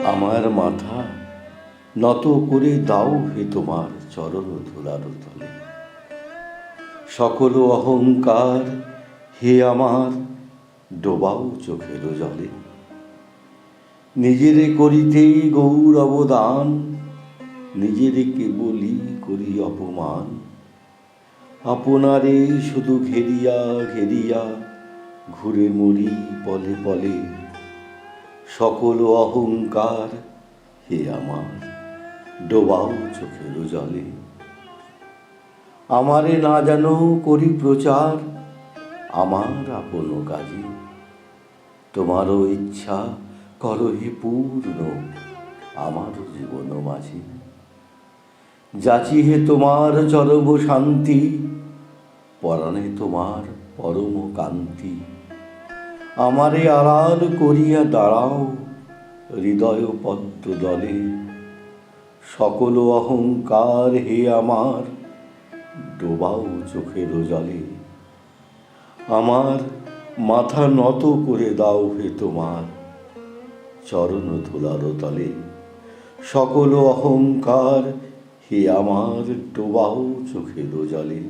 আমার মাথা নত করে দাও হে তোমার চরণ ধুলার তলে। সকল অহংকার হে আমার ডোবাও চোখের জলে। নিজেরে করিতেই গৌরব দান, নিজেরে কেবলই করি অপমান। আপনারে শুধু ঘেরিয়া ঘেরিয়া ঘুরে মরি পলে পলে। সকল অহংকার হে আমার ডোবাও চোখের জলে। আমারে না জানো করি প্রচার আমার আপন কাজে। তোমারও ইচ্ছা করো হে পূর্ণ আমার জীবন মাঝে। যাচি হে তোমার চরম শান্তি, পরাণে তোমার পরম কান্তি। আমারে আড়াল করিয়া দাঁড়াও হৃদয় পদ্ম দলে। সকল অহংকার হে আমার ডোবাও চোখের জলে। আমার মাথা নত করে দাও হে তোমার চরণ ধুলার তলে। সকল অহংকার হে আমার ডোবাও চোখের জলে।